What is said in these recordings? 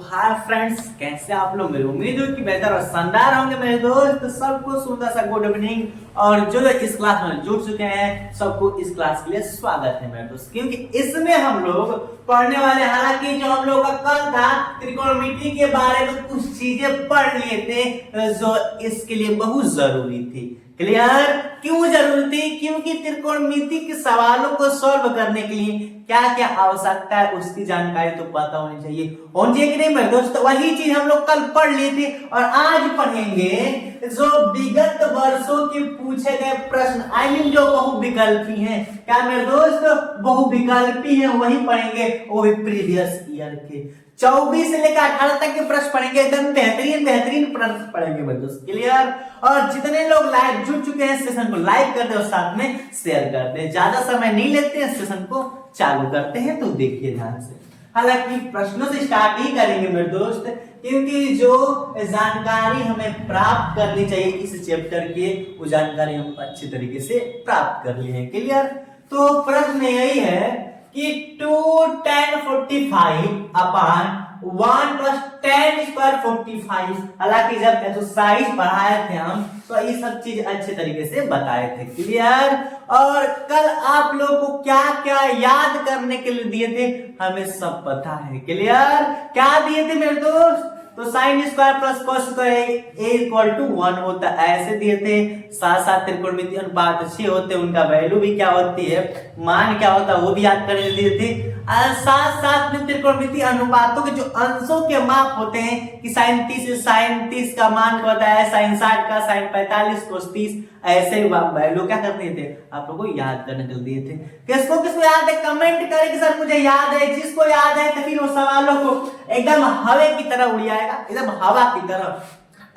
Hi friends, कैसे आप लोग। मेरी उम्मीद है कि बेहतर और शानदार होंगे मेरे दोस्त। सबको सुंदर सा गुड इवनिंग। और जो इस क्लास में जुड़ चुके हैं सबको इस क्लास के लिए स्वागत है मेरे दोस्त, क्योंकि इसमें हम लोग पढ़ने वाले, हालांकि जो हम लोग का कल था त्रिकोणमिति के बारे में कुछ चीजें पढ़ लिए थे जो इसके लिए बहुत जरूरी थी। क्लियर? क्यों जरूरी थी? क्योंकि त्रिकोणमिति के सवालों को सॉल्व करने के लिए क्या क्या आवश्यकता है उसकी जानकारी तो पता होनी चाहिए। और ये कि नहीं मेरे दोस्त, वही चीज हम लोग कल पढ़ लिए थे और आज पढ़ेंगे जो विगत वर्षों के पूछे गए प्रश्न, जो बहुविकल्पी हैं। क्या मेरे दोस्त? बहुविकल्पी हैं, वही पढ़ेंगे। वो भी प्रीवियस ईयर के 24 से लेकर 18 तक के प्रश्न पढ़ेंगे। एकदम बेहतरीन बेहतरीन प्रश्न पढ़ेंगे मेरे दोस्त। क्लियर? और जितने लोग लाइव जुड़ चुके हैं सेशन को लाइक कर दे और साथ में शेयर कर दे। ज्यादा समय नहीं लेते हैं, सेशन को चालू करते हैं, तो देखिए ध्यान से। हालांकि प्रश्नों से स्टार्ट ही करेंगे मेरे दोस्त, क्योंकि जो जानकारी हमें प्राप्त करनी चाहिए इस चैप्टर के, वो जानकारी हम अच्छे तरीके से प्राप्त कर लिए हैं। क्लियर? तो प्रश्न यही है कि 2 tan 45 upon 1 plus tan square 45। हालांकि जब एक्सरसाइज पढ़ाए थे हम तो ये सब चीज अच्छे तरीके से बताए थे। क्लियर? और कल आप लोग को क्या क्या याद करने के लिए दिए थे हमें सब पता है। क्लियर? क्या दिए थे मेरे दोस्त? तो sine square plus cos square A equal to 1 होता है, ऐसे दिए थे। साथ साथ त्रिकोणमिति अनुपात अच्छे होते हैं, उनका वैल्यू भी क्या होती है, मान क्या होता है, वो भी याद करने दिए थे। साथ साथ में त्रिकोणमिति अनुपातों के जो अंशों के माप होते हैं कि साइन 30 का मान क्या होता है, साइन 60 का, साइन 45, कोस 30, ऐसे वैल्यू क्या करते थे आप लोगों को याद करने के लिए दिए थे। किसको किसको याद है कमेंट करें कि सर मुझे याद है। जिसको याद है तो फिर उन सवालों को एकदम हवा की तरह उड़ाएगा, एकदम हवा की तरह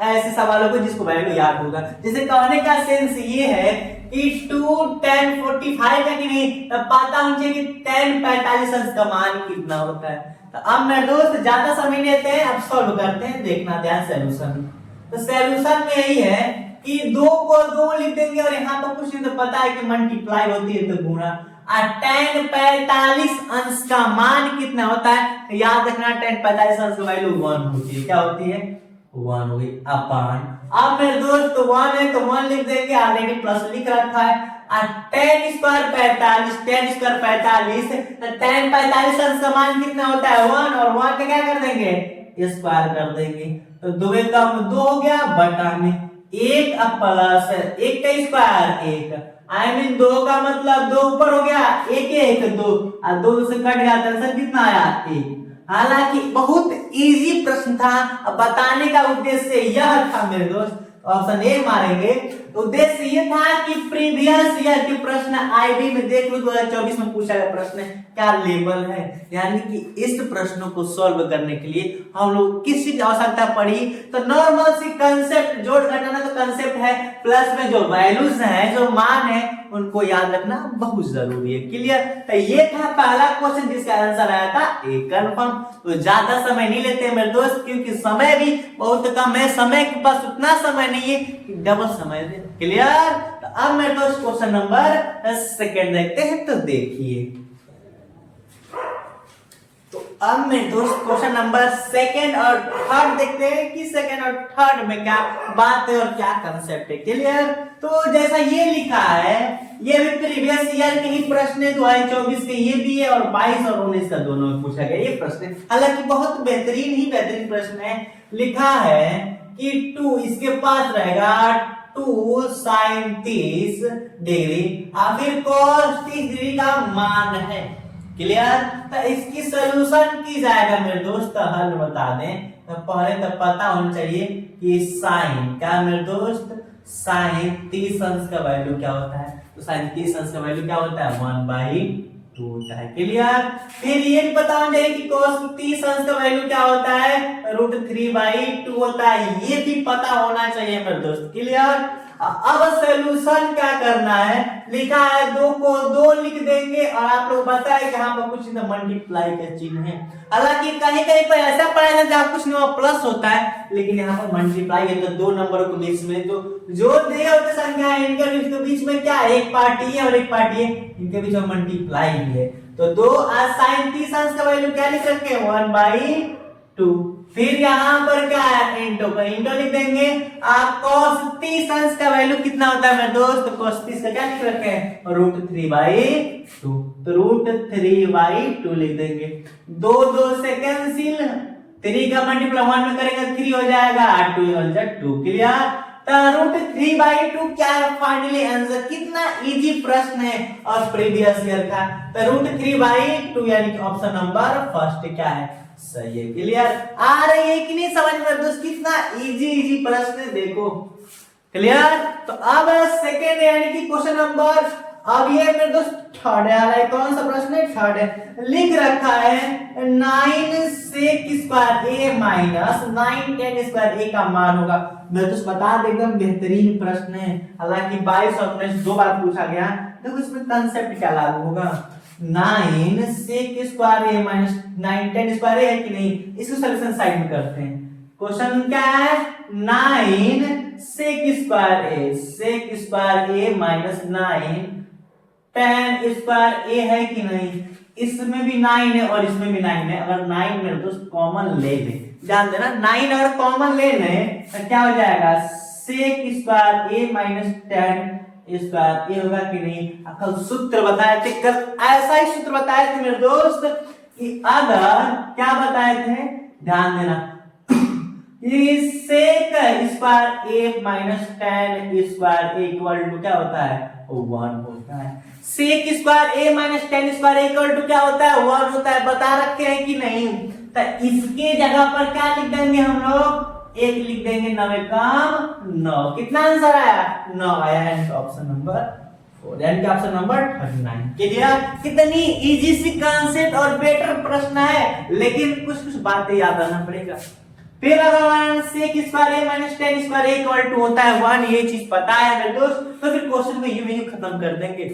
ऐसे सवालों को जिसको वैल्यू याद होगा। जैसे कहने का सेंस ये है कि 2 tan 45 है कि नहीं, तब पता होना चाहिए कि tan 45 का मान कितना होता है। तो अब मेरे दोस्त ज्यादा समय लेते हैं, अब सॉल्व करते हैं, देखना ध्यान सोल्यूशन। तो सोल्यूशन में यही है कि 2 को 2 लिख देंगे और यहाँ पर कुछ नहीं, तो पता है कि मल्टीप्लाई होती है तो गुणा। tan 45 अंश का मान कितना होता है, याद रखना tan 45 अंश का वैल्यू 1 होती है। क्या होती है? 1 हुई अपॉन। अब मेरे दोस्त 1 है तो 1 लिख देंगे, ऑलरेडी प्लस लिख रखा है। tan square 45, tan square 45, tan 45 अंश का मान कितना होता है 1, और 1 का क्या कर देंगे स्क्वायर कर देंगे। तो 2 का 2 हो गया बटा में 1 अब प्लस 1 का स्क्वायर 1, 2 का मतलब 2 ऊपर हो गया 1 1 2 और 2 से कट गया तो आंसर कितना आया 1। हालांकि बहुत इजी प्रश्न था, बताने का उद्देश्य यह था मेरे दोस्त, ऑप्शन ए मारेंगे। उद्देश्य ये था कि प्रीवियस ईयर के प्रश्न आईबी में देख लो 2024 में पूछा गया प्रश्न क्या लेवल है, यानी कि इस प्रश्नों को सॉल्व करने के लिए हम लोग किस चीज की आवश्यकता पड़ी। तो नॉर्मल सी कंसेप्ट, जोड़ घटाना तो कंसेप्ट है, प्लस में जो वैल्यूज है, जो मान है, उनको याद रखना बहुत जरूरी है। क्लियर? तो ये था पहला क्वेश्चन जिसका आंसर आया था ए कंफर्म। तो ज्यादा समय नहीं लेते मेरे दोस्त, क्योंकि समय भी बहुत कम है, समय के पास उतना समय नहीं है कि डबल समय दे। क्लियर? तो अब मेरे दोस्त क्वेश्चन नंबर सेकंड देखते हैं, तो देखिए। तो अब मेरे दोस्त क्वेश्चन नंबर सेकंड और थर्ड देखते हैं कि सेकंड और थर्ड में क्या बात है और क्या कंसेप्ट है। क्लियर? तो जैसा ये लिखा है, ये भी प्रीवियस ईयर के ही प्रश्न है, 2024 के ये भी है और 22 और 19 का दोनों में पूछा गया ये प्रश्न। हालांकि बहुत बेहतरीन प्रश्न है। लिखा है कि 2 इसके पास रहेगा 2 sin 30 डिग्री और फिर cos 30 डिग्री का मान है। क्लियर? तो इसकी सॉल्यूशन की जाएगा मेरे दोस्त, हल बता दें तो पहले तो पता होना चाहिए कि साइन क्या मेरे दोस्त, साइन 30 अंश का वैल्यू क्या होता है। तो साइन 30 अंश का वैल्यू क्या होता है 1/2 होता है। क्लियर? फिर ये भी पता होना चाहिए कि cos 30 अंश का वैल्यू क्या होता है √3/2 होता है, ये भी पता होना चाहिए मेरे दोस्त। क्लियर? अब सॉल्यूशन क्या करना है, लिखा है 2 को 2 लिख देंगे और आप लोग बताए कि यहाँ पर कुछ मल्टीप्लाई का चिन्ह है। हालांकि कहीं कहीं पर ऐसा पढ़ा है जहाँ कुछ नहीं प्लस होता है, लेकिन यहाँ पर मल्टीप्लाई है। तो 2 नंबरों के बीच में तो जो दिए होते संख्या है इनके बीच में क्या एक पार्टी है और एक पार्टी है, इनके बीच में मल्टीप्लाई भी है। तो 2 sin 30 अंश का वैल्यू क्या लिख सकते हैं 1/2 2। फिर यहाँ पर क्या है, इंटू का इंटू लिख देंगे। आप cos 30 अंश का वैल्यू कितना होता है मेरे दोस्त, cos 30 का क्या लिख रखे हैं, √3/2। तो √3/2 लिख देंगे। 2 से कैंसिल, 3 का मल्टीप्लाई 1 में करेंगे 3 हो जाएगा, 2 2 क्लियर। तो √3/2 क्या है फाइनली आंसर। कितना इजी प्रश्न है और प्रीवियस ईयर का। तो √3/2 यानी कि ऑप्शन नंबर फर्स्ट क्या है, सही है। क्लियर आ रही है कि नहीं समझ में दोस्त, कितना इजी प्रश्न है देखो। क्लियर। तो अब सेकेंड यानी कि क्वेश्चन नंबर, अब ये मेरे दोस्त थर्ड आ रहा है। कौन सा प्रश्न है, थर्ड है। लिख रखा है 9 sec square a minus 9 tan square a का मान होगा। मैं तो बता दे, एकदम बेहतरीन प्रश्न है। हालांकि 22 और 19 दो बार पूछा गया। देखो इसमें कंसेप्ट क्या लागू होगा। 9 sec square a minus 9 tan square a है कि नहीं, इसको सॉल्यूशन साइड में करते हैं। क्वेश्चन क्या है, 9 sec square a minus 9 tan square a है कि नहीं। इसमें भी 9 है और इसमें भी 9 है। अगर 9 में दोस्त कॉमन ले ले, ध्यान देना 9 अगर कॉमन ले लें तो क्या हो जाएगा, sec square a minus tan square a होगा कि नहीं। कल सूत्र बताए थे, कल ऐसा ही सूत्र बताए थे मेरे दोस्त कि अगर क्या बताए थे, ध्यान देना, sec square a minus tan square a equal to क्या होता है, 1 होता है। sec square a minus tan square a equal to क्या होता है, 1 होता है। बता रखे हैं कि नहीं। तो इसके जगह पर क्या लिख देंगे हम लोग, 1 लिख देंगे, 9 काम 9। कितना आंसर आया, 9 आया है। ऑप्शन नंबर 4 यानी कि ऑप्शन नंबर 39। क्लियर। कितनी इजी सी कंसेप्ट और बेटर प्रश्न है, लेकिन कुछ कुछ बातें याद रखना पड़ेगा। फिर अगर sec square a minus tan square a equal to होता है 1, ये चीज पता है मेरे दोस्त, तो फिर क्वेश्चन को यूं ही खत्म कर देंगे।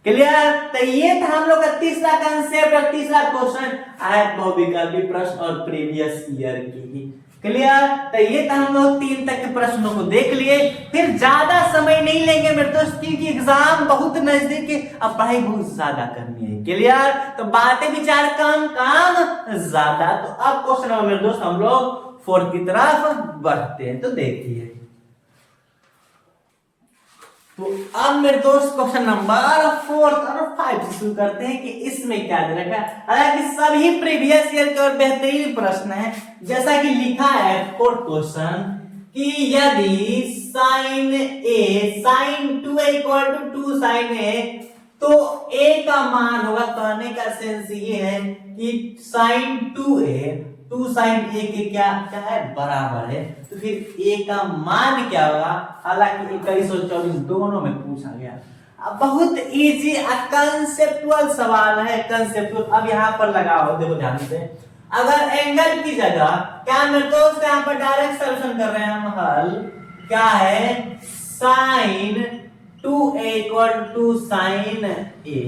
क्लियर। तो ये था हम लोग का तीसरा कंसेप्ट और तीसरा क्वेश्चन आया बहुविकल्पी प्रश्न और प्रीवियस ईयर की। क्लियर। तो ये था हम लोग 3 तक के प्रश्नों को देख लिए। फिर ज्यादा समय नहीं लेंगे मेरे दोस्त, क्योंकि एग्जाम बहुत नजदीक है, अब पढ़ाई बहुत ज्यादा करनी है। क्लियर। तो बातें विचार कम, काम ज्यादा। तो अब क्वेश्चन नंबर मेरे दोस्त हम लोग 4 की तरफ बढ़ते हैं। तो देखिए, तो अब मेरे दोस्त क्वेश्चन नंबर 4 और 5 से शुरू करते हैं कि इसमें क्या दे रखा है। हालांकि सभी प्रीवियस ईयर के और बेहतरीन प्रश्न है। जैसा कि लिखा है 4th क्वेश्चन कि यदि sin a sin 2a equal to 2 sin a, तो a का मान होगा। कहने का सेंस ये है कि sin 2a 2 sin a के क्या क्या है, बराबर है। तो फिर a का मान क्या होगा। हालांकि 21 और 24 दोनों में पूछा गया। अब बहुत इजी कंसेप्चुअल सवाल है, कंसेप्चुअल। अब यहाँ पर लगाओ, देखो ध्यान से। अगर एंगल की जगह क्या मेरे दोस्त, यहाँ पर डायरेक्ट सॉल्यूशन कर रहे हैं हम। हल क्या है, sin 2a equal to sin a।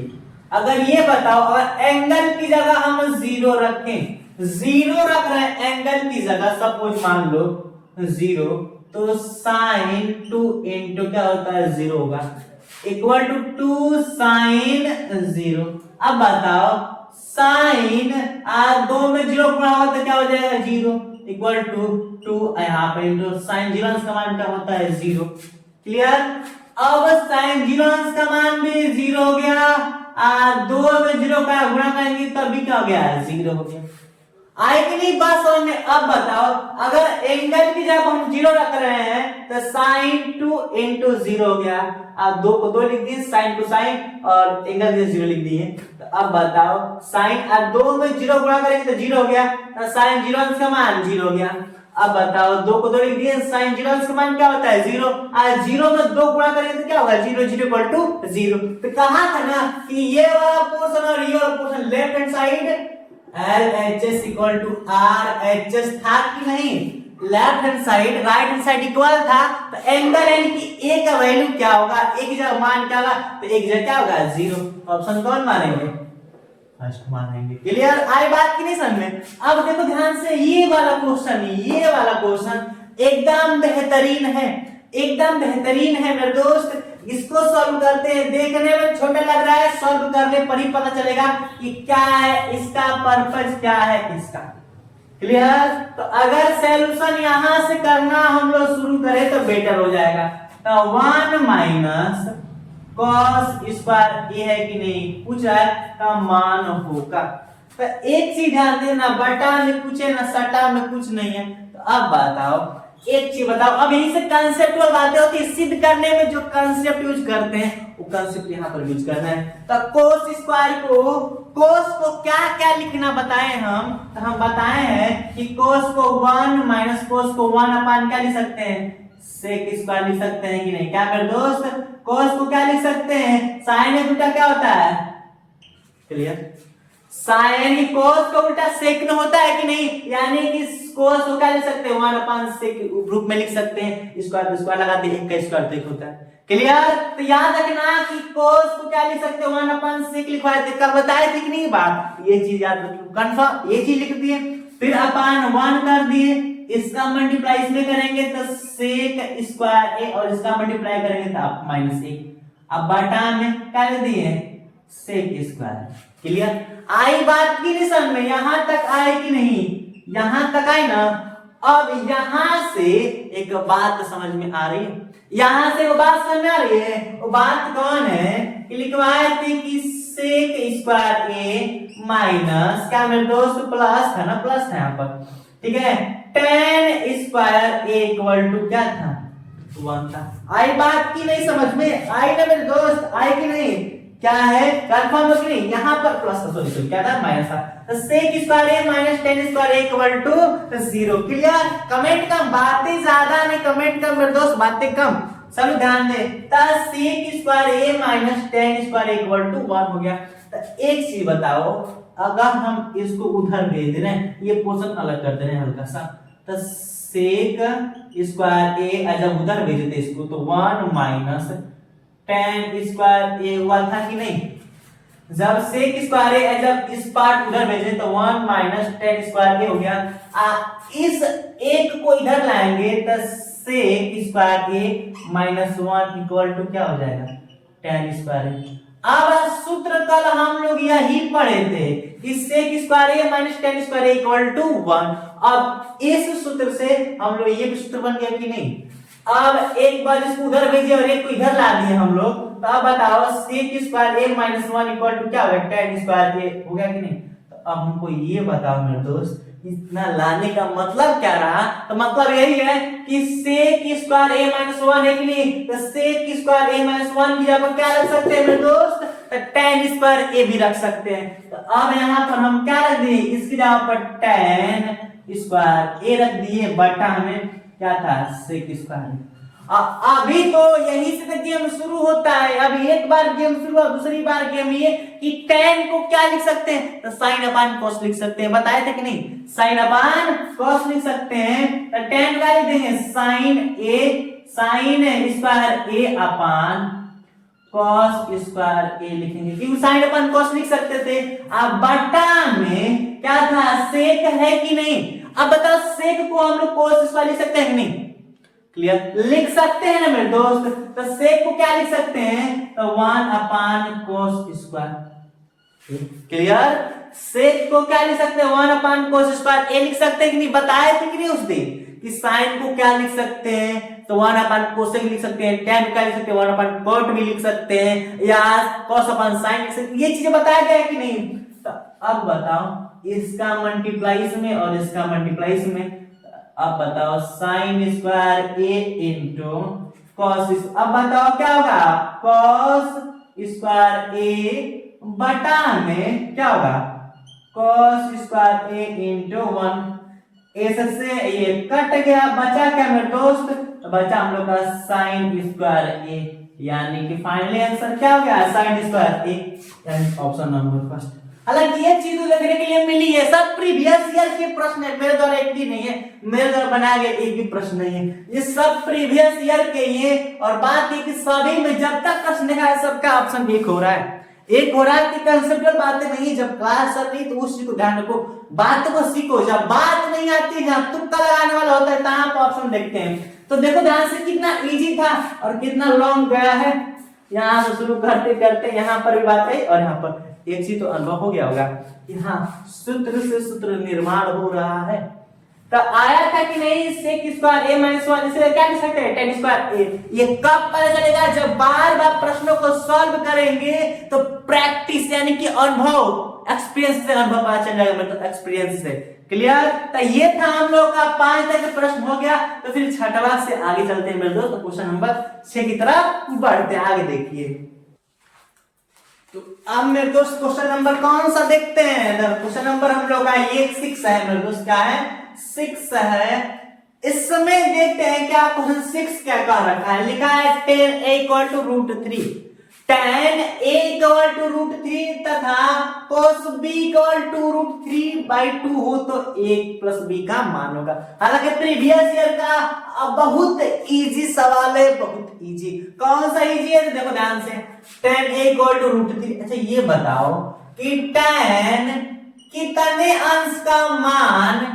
अगर ये बताओ, अगर एंगल की जगह हम 0 रखें, 0 रख रहे हैं एंगल की जगह, सपोज मान लो 0, तो sin 2 इंटू क्या होता है, 0 होगा, इक्वल टू 2 sin 0। अब बताओ sin 2 में 0 गुणा हो तो क्या हो जाएगा, 0 इक्वल टू 2 यहाँ पे इंटू sin 0 का मान क्या होता है, 0। क्लियर। अब sin 0 का मान भी 0 हो गया। 2 में 0 का गुणा करेंगे तब भी क्या हो गया, 0 हो गया। आए कि नहीं बात समझ में। अब बताओ, अगर एंगल की जगह हम 0 रख रहे हैं तो sin 2 इंटू 0 हो गया। अब 2 को 2 लिख दिए, sin टू sin और एंगल के 0 लिख दिए। तो अब बताओ sin 2 में 0 गुणा करेंगे तो 0 हो गया, तो sin 0 का मान 0 हो गया। अब बताओ 2 को 2 लिख दिए, sin 0 का मान क्या होता है, 0। 0 में 2 गुणा करेंगे तो क्या होगा, 0 0 इक्वल टू 0। तो कहा था ना कि ये वाला पोर्शन और ये वाला portion left hand side LHS equal to RHS था कि नहीं। Left hand side right hand side equal था, तो एंगल यानी कि a का वैल्यू क्या होगा, a की जगह मान क्या होगा, तो a की जगह क्या होगा, 0। ऑप्शन कौन मानेंगे, फर्स्ट मानेंगे। क्लियर। आई बात की नहीं समझ में। अब देखो ध्यान से, ये वाला क्वेश्चन एकदम बेहतरीन है, एकदम बेहतरीन है मेरे दोस्त। इसको सॉल्व करते हैं, देखने में छोटा लग रहा है, सॉल्व करने पर ही पता चलेगा कि क्या है इसका पर्पस, क्या है इसका। क्लियर। तो अगर सॉल्यूशन यहां से करना हम लोग शुरू करें तो बेटर हो जाएगा। तो 1 माइनस कॉस स्क्वायर ए है कि नहीं पूछ रहा है का मान होगा। तो एक चीज ध्यान देना, बटा में कुछ है ना सटा में कुछ नहीं है। तो अब बताओ एक चीज बताओ, अब यहीं से कंसेप्चुअल बातें होती है, सिद्ध करने में जो कंसेप्ट यूज करते हैं वो कंसेप्ट यहाँ पर यूज करना है। तो कोस स्क्वायर कोस को क्या क्या लिखना बताए हम, तो हम बताए हैं कि कोस को 1 माइनस कोस को 1 अपान क्या लिख सकते हैं सेक स्क्वायर लिख सकते हैं कि नहीं। क्या मेरे दोस्त कोस को क्या लिख सकते हैं साइन एक उल्टा क्या होता है क्लियर, साइन कोस का उल्टा सेक होता है कि नहीं, यानी कि कोस को क्या लिख सकते हैं 1 अपान सेक रूप में लिख सकते हैं। स्क्वायर स्क्वायर लगा दे एक का स्क्वायर देख होता है क्लियर। तो याद रखना कि कोस को क्या लिख सकते हैं 1 अपान सेक लिखवाए थे, कल बताए थे कि नहीं बात, ये चीज याद रखिए कंफर्म, ये चीज लिख दिए फिर अपान 1 कर दिए, इसका मल्टीप्लाई इसमें करेंगे तो सेक स्क्वायर ए और इसका मल्टीप्लाई करेंगे तो आप माइनस ए। अब बटा में क्या लिख दिए सेक स्क्वायर। क्लियर आई बात की नहीं समझ में, यहां तक आए कि नहीं, यहां तक आए ना। अब यहां से एक बात समझ में आ रही है, यहां से वो बात समझ में आ रही है। वो बात कौन है कि लिखवाए थे कि सेक स्क्वायर ए माइनस क्या मेरे दोस्त प्लस था ना, प्लस था यहाँ पर ठीक है, tan square A equal to क्या था 1 था। आई बात की नहीं समझ में आई ना मेरे दोस्त, आई कि नहीं, क्या है कंफर्म हो कि नहीं। यहां पर प्लस था सॉरी क्या था माइनस था, तो sec square A minus tan square A equal to 0। Clear comment कम बातें ज्यादा नहीं, कमेंट कम मेरे दोस्त बातें कम, सब ध्यान दे। तो sec square A minus tan square A equal to 1 हो गया। तो एक चीज बताओ, अगर हम इसको उधर भेज रहे हैं, ये पोर्शन अलग कर दे रहे हैं हल्का सा, तो सेक स्क्वायर ए जब उधर भेजते इसको तो 1 माइनस टेन स्क्वायर ए हुआ था कि नहीं। जब सेक स्क्वायर ए जब इस पार्ट उधर भेजे तो 1 माइनस टेन स्क्वायर ए हो गया। इस एक को इधर लाएंगे तो sec square A minus 1 equal to क्या हो जाएगा टेन स्क्वायर ए। अब सूत्र कल हम लोग यही पढ़े थे कि sec square A minus tan square A equal to 1। अब इस सूत्र से हम लोग ये सूत्र बन गया कि नहीं। अब एक बार इसको उधर भेजिए और एक को इधर ला दिए हम लोग, तो अब बताओ sec square A minus 1 equal to क्या होगा टेन स्क्वायर ए हो गया कि नहीं। तो अब हमको ये बताओ मेरे दोस्त इतना लाने का मतलब क्या रहा, तो मतलब यही है कि सेक स्क्वायर ए माइनस 1 है कि नहीं, तो सेक स्क्वायर ए माइनस 1 की जगह क्या रख सकते हैं मेरे दोस्त, तो टेन स्क्वायर ए भी रख सकते हैं। तो अब यहाँ पर हम क्या रख दिए, इसकी जगह पर टेन स्क्वायर ए रख दिए, बटा में क्या था सेक स्क्वायर। अभी तो यही से तो गेम शुरू होता है। अभी एक बार गेम शुरू हुआ, दूसरी बार गेम ये कि टेन को क्या लिख सकते हैं, तो साइन अपान कॉस लिख सकते हैं, बताए थे कि नहीं, साइन अपान कॉस लिख सकते हैं। तो टेन का लिख देंगे साइन स्क्वायर ए अपान कॉस स्क्वायर ए लिखेंगे, क्योंकि साइन अपान कॉस लिख सकते थे। अब बटा में क्या था सेक है कि नहीं। अब बताओ सेक को हम लोग कोस स्क्वायर लिख सकते हैं कि नहीं, क्लियर लिख सकते हैं ना मेरे दोस्त। तो सेक को क्या लिख सकते हैं, तो 1 अपान कोस स्क्वायर। क्लियर सेक को क्या लिख सकते हैं 1 अपान कोस स्क्वायर ए लिख सकते हैं कि नहीं, बताए थे कि नहीं उस दिन कि साइन को क्या लिख सकते हैं, तो 1 अपान कोसेक लिख सकते हैं, टेन क्या लिख सकते हैं 1 अपान कॉट भी लिख सकते हैं, या कॉस अपान साइन लिख सकते हैं। ये चीजें बताया गया है कि नहीं। तो अब बताओ इसका मल्टीप्लाई इसमें और इसका मल्टीप्लाई इसमें। अब बताओ साइन स्क्वायर ए इंटू कॉस, अब बताओ क्या होगा कॉस स्क्वायर ए बटा में क्या होगा कॉस स्क्वायर ए इंटू 1। इससे ये कट गया, बचा क्या मेरे दोस्त, तो बचा हम लोग का साइन स्क्वायर ए, यानी कि फाइनली आंसर क्या हो गया साइन स्क्वायर ए, यानी ऑप्शन नंबर फर्स्ट। हालांकि ये चीज देखने के लिए मिली है, सब प्रीवियस ईयर के प्रश्न है, मेरे द्वारा एक भी नहीं है, मेरे द्वारा बनाया गया एक भी प्रश्न नहीं है, ये सब प्रीवियस ईयर के ही। और बात है कि सभी में जब तक प्रश्न देखा है सबका ऑप्शन एक हो रहा है, एक हो रहा है कि कंसेप्चुअल बातें नहीं, जब क्लास चल रही तो उस चीज को ध्यान रखो, बात को सीखो। जब बात नहीं आती, जहां तुक्का लगाने वाला होता है तहां पर ऑप्शन देखते हैं। तो देखो ध्यान से कितना इजी था और कितना लॉन्ग गया है। यहाँ से शुरू करते करते यहाँ पर भी बात आई और यहाँ पर एक चीज तो अनुभव हो गया होगा कि हाँ सूत्र से सूत्र निर्माण हो रहा है। तो आया था कि नहीं सेक स्क्वायर a माइनस 1 इसे क्या लिख सकते हैं tan स्क्वायर a। ये कब पता चलेगा? जब बार बार प्रश्नों को सॉल्व करेंगे तो प्रैक्टिस यानी कि अनुभव एक्सपीरियंस से अनुभव पता चल जाएगा, मतलब एक्सपीरियंस से। क्लियर? तो ये था हम लोग का 5 तक का प्रश्न हो गया। तो फिर छठवां से आगे चलते हैं मेरे दोस्त, तो क्वेश्चन नंबर 6 की तरफ बढ़ते हैं। आगे देखिए, तो अब मेरे दोस्त क्वेश्चन नंबर कौन सा देखते हैं? क्वेश्चन नंबर हम लोग का ये 6 है मेरे दोस्त। क्या है? 6 है। इस समय देखते हैं क्या क्वेश्चन 6 क्या कह रखा है। लिखा है tan a equal to √3, tan a equal to √3 तथा cos b इक्वल टू √3/2 हो तो a प्लस b का मान होगा। हालांकि प्रीवियस ईयर का बहुत इजी सवाल है, बहुत इजी। कौन सा इजी है? देखो ध्यान से, tan a इक्वल टू √3। अच्छा ये बताओ कि tan कितने अंश का मान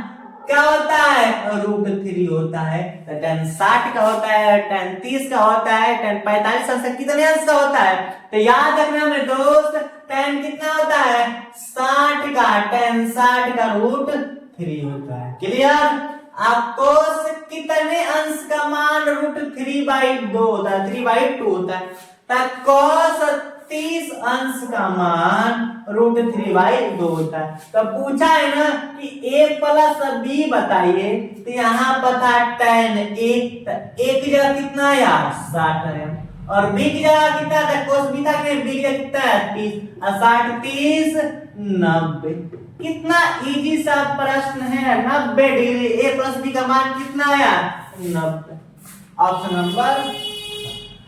क्या होता है? √3 होता है। तो tan 60 का होता है, tan 30 का होता है, tan 45 अंश कितने अंश का होता है? तो याद रखना मेरे दोस्त, tan कितना होता है? 60 का, tan 60 का √3 होता है। क्लियर? आपको कितने अंश का मान √3/2 होता है? 3/2 होता है। तो cos 30 अंश का मान √3/2 होता है। तो पूछा है ना कि a प्लस b बताइए, तो यहाँ पता tan a, तो a की जगह कितना है यार? 60 है, और b की जगह कितना था? cos b था कि b की जगह कितना है? 30, और 60 30 90। कितना इजी सा प्रश्न है, 90 डिग्री। a प्लस b का मान कितना है यार? 90। Option number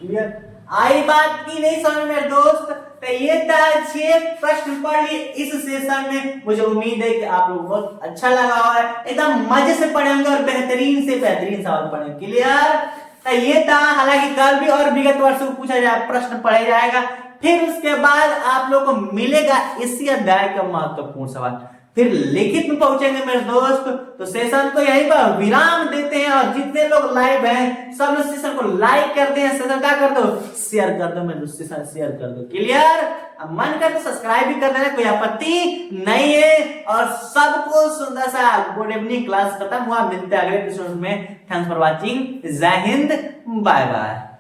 clear. आई बात की नहीं समझ में दोस्त? तो ये था 6 प्रश्न पढ़ लिए इस सेशन में। मुझे उम्मीद है कि आप लोग बहुत अच्छा लगा और एकदम मजे से पढ़ेंगे और बेहतरीन से बेहतरीन सवाल पढ़ेंगे। क्लियर? तो ये था। हालांकि कल भी और विगतवार से पूछा जाए, प्रश्न पढ़ा जाएगा। फिर उसके बाद आप लोग को मिलेगा इसी अध्याय का महत्वपूर्ण सवाल। फिर लिखित में पहुंचेंगे मेरे दोस्त। तो सेशन को यहीं पर विराम देते हैं, और जितने लोग लाइव हैं सब लोग सेशन को लाइक करते हैं, सेशन क्या कर दो? शेयर कर दो मेरे दोस्त, सेशन शेयर कर दो। क्लियर? अब मन कर तो सब्सक्राइब भी कर देना, कोई आपत्ति नहीं है। और सबको सुंदर सा गुड इवनिंग। क्लास खत्म हुआ, मिलते हैं अगले एपिसोड में। Thanks for watching. जय हिंद, बाय बाय।